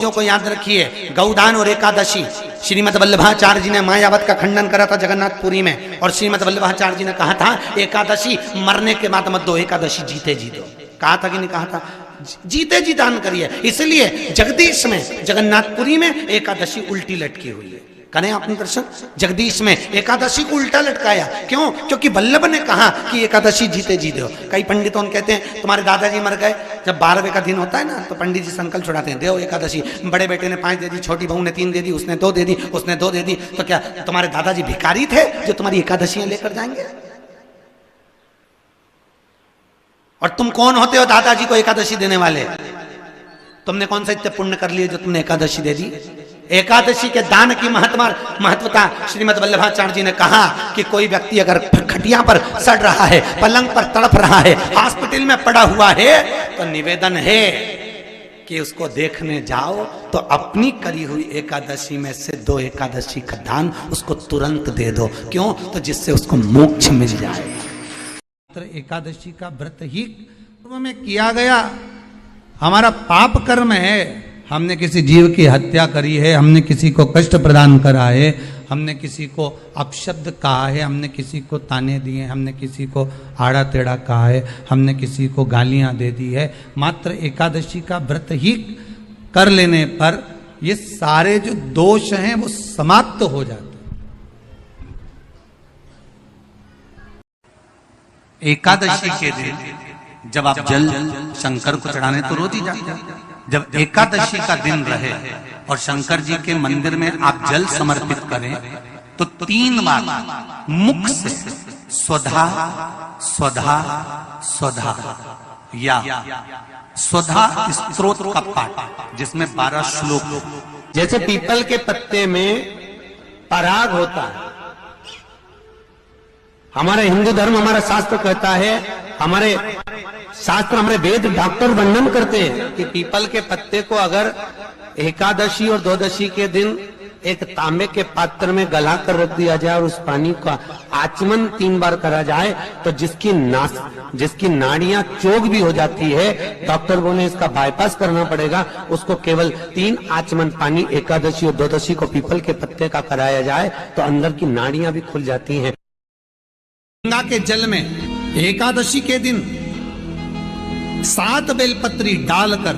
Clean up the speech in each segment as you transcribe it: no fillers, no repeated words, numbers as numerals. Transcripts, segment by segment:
को याद रखिए, गौदान और एकादशी। श्रीमद वल्लभाचार्य जी ने मायावत का खंडन करा था जगन्नाथपुरी में, और श्रीमद वल्लभाचार्य जी ने कहा था एकादशी मरने के बाद मत दो, एकादशी जीते जी दो। कहा था कि नहीं कहा था? जीते जी दान करिए। इसलिए जगदीश में, जगन्नाथपुरी में एकादशी उल्टी लटकी हुई है। करें आपने दर्शन? जगदीश में एकादशी को उल्टा लटकाया। क्यों? क्योंकि वल्लभ ने कहा कि एकादशी जीते जी दो। कई पंडितों कहते हैं तुम्हारे दादाजी मर गए, जब 12वें का दिन होता है ना तो पंडित जी संकल्प छुड़ाते हैं, दो एकादशी। बड़े बेटे ने 5 दे दी, छोटी बहू ने 3 दे दी, उसने 2 दे दी, उसने 2 दे दी। तो क्या तुम्हारे दादाजी भिखारी थे जो तुम्हारी एकादशियां लेकर जाएंगे? और तुम कौन होते हो दादाजी को एकादशी देने वाले? तुमने कौन सा इतने पुण्य कर लिए जो तुमने एकादशी दे दी? एकादशी के दान की महत्वता श्रीमद वल्लभाचार्य जी ने कहा कि कोई व्यक्ति अगर खटिया पर सड़ रहा है, पलंग पर तड़प रहा है, हॉस्पिटल में पड़ा हुआ है, तो निवेदन है कि उसको देखने जाओ तो अपनी करी हुई एकादशी में से 2 एकादशी का दान उसको तुरंत दे दो। क्यों? तो जिससे उसको मोक्ष मिल जाए। एकादशी का व्रत ही में किया गया हमारा पाप कर्म है। हमने किसी जीव की हत्या करी है, हमने किसी को कष्ट प्रदान करा है, हमने किसी को अपशब्द कहा है, हमने किसी को ताने दिए, हमने किसी को आड़ा टेढ़ा कहा है, हमने किसी को गालियां दे दी है। मात्र एकादशी का व्रत ही कर लेने पर ये सारे जो दोष हैं वो समाप्त हो जाते हैं। एकादशी के दिन जब आप जल शंकर को चढ़ाने तो रोज ही जाते हैं। जब एकादशी का दिन रहे और शंकर जी के मंदिर में आप जल समर्पित करें तो 3 बार मुख से स्वधा स्वधा स्वधा या स्वधा स्तोत्र का पाठ, जिसमें 12 श्लोक। जैसे पीपल के पत्ते में पराग होता है, हमारा हिंदू धर्म, हमारा शास्त्र कहता है, हमारे शास्त्र, हमारे वेद डॉक्टर वर्णन करते हैं कि पीपल के पत्ते को अगर एकादशी और द्वादशी के दिन एक तांबे के पात्र में गला कर रख दिया जाए और उस पानी का आचमन 3 बार करा जाए तो जिसकी नाड़ियां चोक भी हो जाती है, डॉक्टर बोले इसका बाईपास करना पड़ेगा, उसको केवल 3 आचमन पानी एकादशी और द्वादशी को पीपल के पत्ते का कराया जाए तो अंदर की नाड़ियां भी खुल जाती हैं। गंगा के जल में एकादशी के दिन 7 बेलपत्री डालकर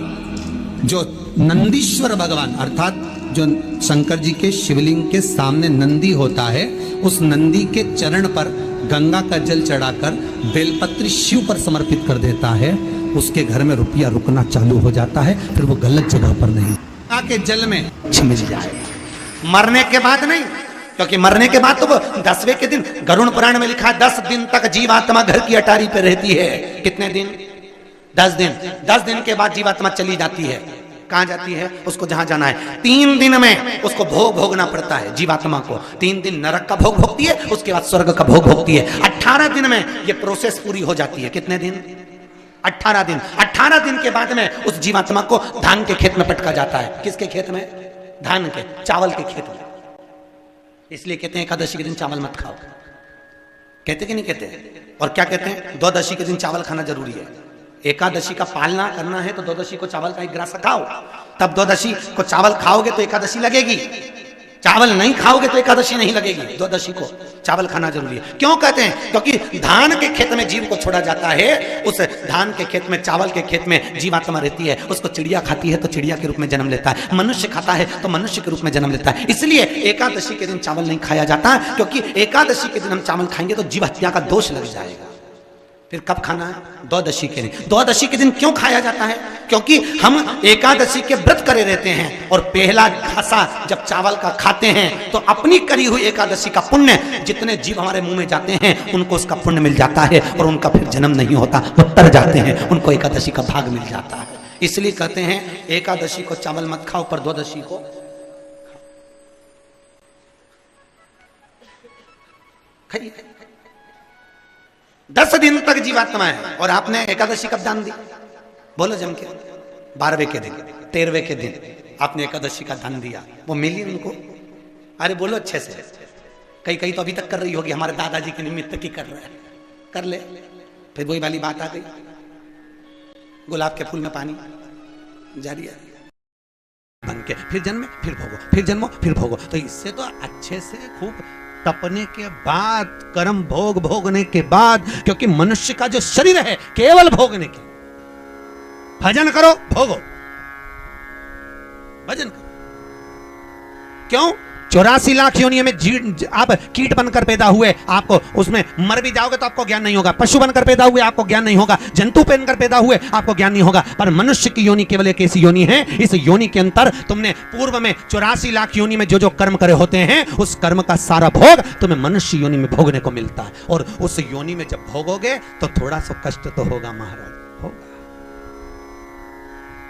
जो नंदीश्वर भगवान अर्थात जो शंकर जी के शिवलिंग के सामने नंदी होता है, उस नंदी के चरण पर गंगा का जल चढ़ाकर बेलपत्री शिव पर समर्पित कर देता है, उसके घर में रुपया रुकना चालू हो जाता है, फिर वो गलत जगह पर नहीं। गंगा के जल में मिल जाए, मरने के बाद नहीं, क्योंकि मरने के बाद तो वो 10वें के दिन गरुड़ पुराण में लिखा है 10 दिन तक जीवात्मा घर की अटारी पे रहती है। कितने दिन? 10 दिन। 10 दिन के बाद जीवात्मा चली जाती है। कहां जाती है? उसको जहां जाना है। 3 दिन में उसको भोग भोगना पड़ता है जीवात्मा को। 3 दिन नरक का भोग भोगती है, उसके बाद स्वर्ग का भोग भोगती है। 18 दिन में ये प्रोसेस पूरी हो जाती है। कितने दिन? 18 दिन। 18 दिन के बाद में उस जीवात्मा को धान के खेत में पटका जाता है। किसके खेत में? धान के, चावल के खेत में। इसलिए कहते हैं एकादशी के दिन चावल मत खाओ। कहते कि नहीं कहते? और क्या कहते हैं? द्वादशी के दिन चावल खाना जरूरी है। एकादशी का पालना करना है तो द्वादशी को चावल का 1 ग्रास खाओ, तब द्वादशी को चावल खाओगे तो एकादशी लगेगी। चावल नहीं खाओगे तो एकादशी नहीं लगेगी। द्वादशी को चावल खाना जरूरी है। क्यों कहते हैं? क्योंकि धान के खेत में जीव को छोड़ा जाता है, उस धान के खेत में, चावल के खेत में जीवात्मा रहती है। उसको चिड़िया खाती है तो चिड़िया के रूप में जन्म लेता है, मनुष्य खाता है तो मनुष्य के रूप में जन्म लेता है। इसलिए एकादशी के दिन चावल नहीं खाया जाता, क्योंकि एकादशी के दिन हम चावल खाएंगे तो जीव हत्या का दोष लग जाएगा। फिर कब खाना है? द्वादशी के दिन। द्वादशी के दिन क्यों खाया जाता है? क्योंकि हम एकादशी के व्रत करे रहते हैं और पहला घासा जब चावल का खाते हैं तो अपनी करी हुई एकादशी का पुण्य, जितने जीव हमारे मुंह में जाते हैं उनको उसका पुण्य मिल जाता है और उनका फिर जन्म नहीं होता, वो तर जाते हैं, उनको एकादशी का भाग मिल जाता है। इसलिए कहते हैं एकादशी को चावल मत खाओ, पर द्वादशी को 10 दिन तक जीवात्मा है। और आपने एकादशी कब दान दी? बोलो जम के। 12वें के दिन, 13वें के दिन आपने एकादशी का दान दिया, वो मिली उनको? अरे बोलो अच्छे से। कई तो अभी तक कर रही होगी, हमारे दादाजी के निमित्त की कर रहे हैं, कर ले। फिर वही वाली बात आ गई, गुलाब के फूल में पानी जारी है। बन के फिर जन्मे, फिर भोगो, फिर जन्मो, फिर भोगो। तो इससे तो अच्छे से खूब तपने के बाद, कर्म भोग भोगने के बाद, क्योंकि मनुष्य का जो शरीर है केवल भोगने के, भजन करो, भोगो, भजन करो। क्यों? 84 लाख योनियों में आप कीट बनकर पैदा हुए, आपको उसमें मर भी जाओगे तो आपको ज्ञान नहीं होगा। पशु बनकर पैदा हुए, आपको ज्ञान नहीं होगा। जंतु बनकर पैदा हुए, आपको ज्ञान नहीं होगा। पर मनुष्य की योनि केवल एक ऐसी योनि है, इस योनि के अंतर तुमने पूर्व में 84 लाख योनि में जो जो कर्म करे होते हैं, उस कर्म का सारा भोग तुम्हें मनुष्य योनि में भोगने को मिलता है। और उस योनि में जब भोगोगे तो थोड़ा सा कष्ट तो होगा महाराज, होगा।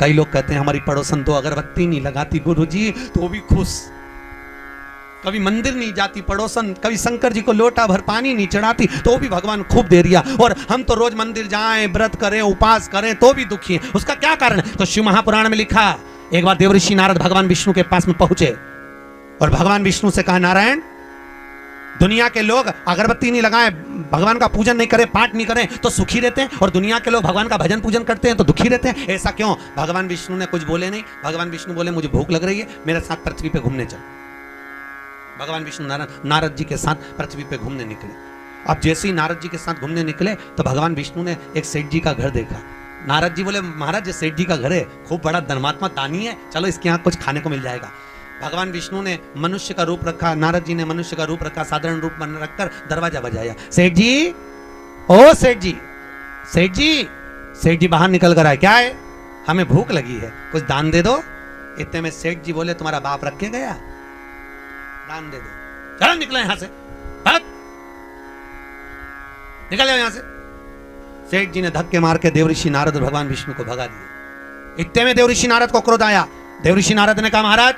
कई लोग कहते हैं हमारी पड़ोसन तो अगरबत्ती नहीं लगाती गुरुजी तो भी खुश, कभी मंदिर नहीं जाती पड़ोसन, कभी शंकर जी को लोटा भर पानी नहीं चढ़ाती तो भी भगवान खूब दे दिया, और हम तो रोज मंदिर जाएं, व्रत करें, उपास करें तो भी दुखी हैं। उसका क्या कारण है? तो शिव महापुराण में लिखा, एक बार देवऋषि नारद भगवान विष्णु के पास में पहुंचे और भगवान विष्णु से कहा, नारायण, दुनिया के लोग अगरबत्ती नहीं लगाए, भगवान का पूजन नहीं करें, पाठ नहीं करें तो सुखी रहते हैं, और दुनिया के लोग भगवान का भजन पूजन करते हैं तो दुखी रहते हैं, ऐसा क्यों? भगवान विष्णु ने कुछ बोले नहीं। भगवान विष्णु बोले, मुझे भूख लग रही है, मेरे साथ पृथ्वी पे घूमने चल। भगवान विष्णु नारद जी के साथ पृथ्वी पे घूमने निकले। अब जैसे ही नारद जी के साथ घूमने निकले तो भगवान विष्णु ने एक सेठ जी का घर देखा। नारद जी बोले, महाराज ये सेठ जी का घर है, खूब बड़ा धर्मात्मा दानी है, चलो इसके यहाँ कुछ खाने को मिल जाएगा। भगवान विष्णु ने मनुष्य का रूप रखा, नारद जी ने मनुष्य का रूप रखा, साधारण रूप बन रखकर दरवाजा बजाया। सेठ जी, ओ सेठ जी, सेठ जी, सेठ जी बाहर निकल कर आए, क्या है? हमें भूख लगी है, कुछ दान दे दो। इतने में सेठ जी बोले, तुम्हारा बाप रख के गया, दान दे दो, चलो निकले यहां से, भाग, निकल जाओ यहां से। सेठ जी ने धक्के मार के देवऋषि नारद और भगवान विष्णु को भगा दिया। इतने में देवऋषि नारद को क्रोध आया। देवऋषि नारद ने कहा, महाराज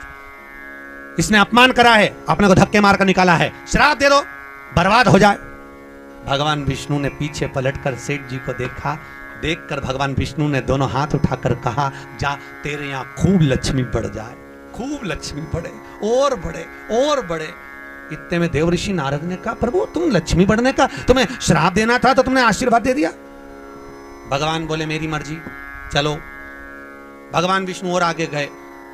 इसने अपमान करा है, अपने को धक्के मार कर निकाला है, श्राप दे दो, बर्बाद हो जाए। भगवान विष्णु ने पीछे पलटकर सेठ जी को देखा, देखकर भगवान विष्णु ने दोनों हाथ उठाकर कहा, जा तेरे यहां खूब लक्ष्मी बढ़ जाए, खूब लक्ष्मी बढ़े, और बढ़े, और बढ़े। इतने में देवऋषि नारद ने कहा, प्रभु तुम लक्ष्मी बढ़ने का, तुम्हें श्राप देना था तो तुमने आशीर्वाद दे दिया। भगवान बोले, मेरी मर्जी, चलो। भगवान विष्णु और आगे गए।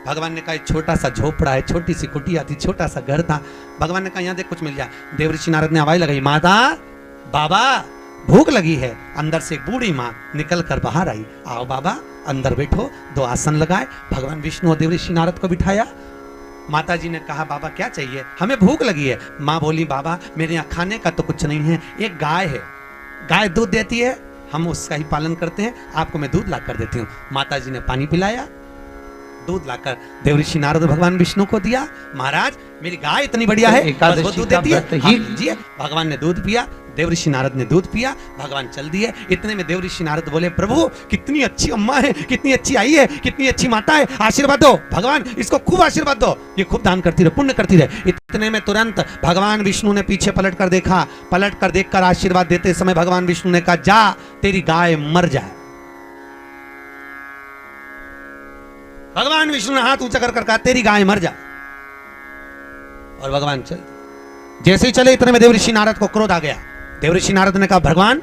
भगवान ने कहा, छोटा सा झोपड़ा है, छोटी सी कुटिया थी, छोटा सा घर था। भगवान ने कहा, यहाँ देख कुछ मिल जाए। देवऋषि नारद ने आवाज लगाई, माता, बाबा भूख लगी है। अंदर से एक बूढ़ी माँ निकल कर बाहर आई, आओ बाबा अंदर बैठो। दो आसन लगाए, भगवान विष्णु और देवऋषि नारद को बिठाया। माता जी ने कहा, बाबा क्या चाहिए? हमें भूख लगी है। माँ बोली, बाबा मेरे यहाँ खाने का तो कुछ नहीं है, एक गाय है, गाय दूध देती है, हम उसका ही पालन करते हैं, आपको मैं दूध ला कर देती हूँ। माता जी ने पानी पिलाया, दूध लाकर देवऋषि नारद भगवान विष्णु को दिया। महाराज मेरी गाय इतनी बढ़िया है, बस वो दूध देती है। भगवान ने दूध पिया, देवऋषि नारद ने दूध पिया, भगवान चल दिए। इतने में देवऋषि नारद बोले, प्रभु कितनी अच्छी अम्मा है, कितनी अच्छी आई है, कितनी अच्छी माता है, आशीर्वाद दो भगवान, इसको खूब आशीर्वाद दो, ये खूब दान करती रहे, पुण्य करती रहे। इतने में तुरंत भगवान विष्णु ने पीछे पलट कर देखा, पलट कर देखकर आशीर्वाद देते समय भगवान विष्णु ने कहा, जा तेरी गाय मर जाए। भगवान विष्णु ने हाथ ऊंचा कर कहा, तेरी गाय मर जाए, और भगवान चल। जैसे ही चले इतने में देवऋषि नारद को क्रोध आ गया। देवऋषि नारद ने कहा, भगवान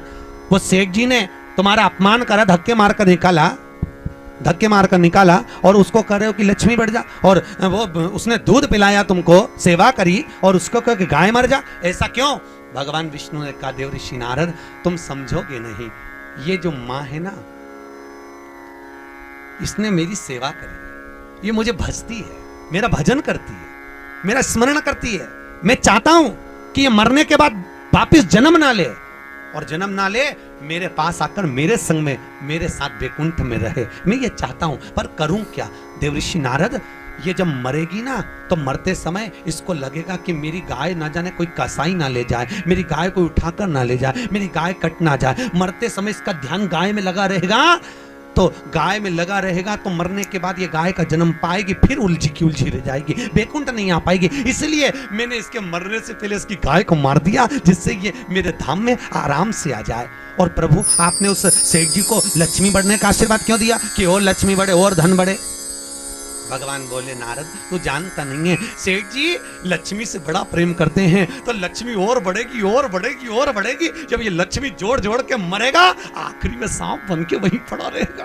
वो सेठ जी ने तुम्हारा अपमान करा, धक्के मारकर निकाला, और उसको कह रहे हो कि लक्ष्मी बढ़ जा, और वो उसने दूध पिलाया तुमको, सेवा करी, और उसको कह कि गाय मर जा, ऐसा क्यों? भगवान विष्णु ने कहा, देवऋषि नारद तुम समझोगे नहीं, ये जो माँ है ना, इसने मेरी सेवा करी, ये मुझे भजती है, मेरा भजन करती है, मेरा स्मरण करती है। मैं चाहता हूं कि ये मरने के बाद वापिस जन्म ना ले, और जन्म ना ले मेरे पास आकर मेरे संग में, मेरे साथ वैकुंठ में रहे, मैं ये चाहता हूं। पर करूं क्या? देवऋषि नारद ये जब मरेगी ना तो मरते समय इसको लगेगा कि मेरी गाय ना जाने कोई कसाई ना ले जाए, मेरी गाय कोई उठाकर ना ले जाए, मेरी गाय कट ना जाए। मरते समय इसका ध्यान गाय में लगा रहेगा, तो गाय में लगा रहेगा तो मरने के बाद ये गाय का जन्म पाएगी, फिर उलझी की उलझी रह जाएगी, वैकुंठ नहीं आ पाएगी। इसलिए मैंने इसके मरने से पहले इसकी गाय को मार दिया, जिससे ये मेरे धाम में आराम से आ जाए। और प्रभु आपने उस सेठ जी को लक्ष्मी बढ़ने का आशीर्वाद क्यों दिया कि और लक्ष्मी बढ़े और धन बढ़े? भगवान बोले, नारद तू जानता नहीं है, सेठ जी लक्ष्मी से बड़ा प्रेम करते हैं, तो लक्ष्मी और बढ़ेगी और बढ़ेगी और बढ़ेगी। जब ये लक्ष्मी जोड़ जोड़ के मरेगा, आखिरी में सांप बन के वहीं पड़ा रहेगा।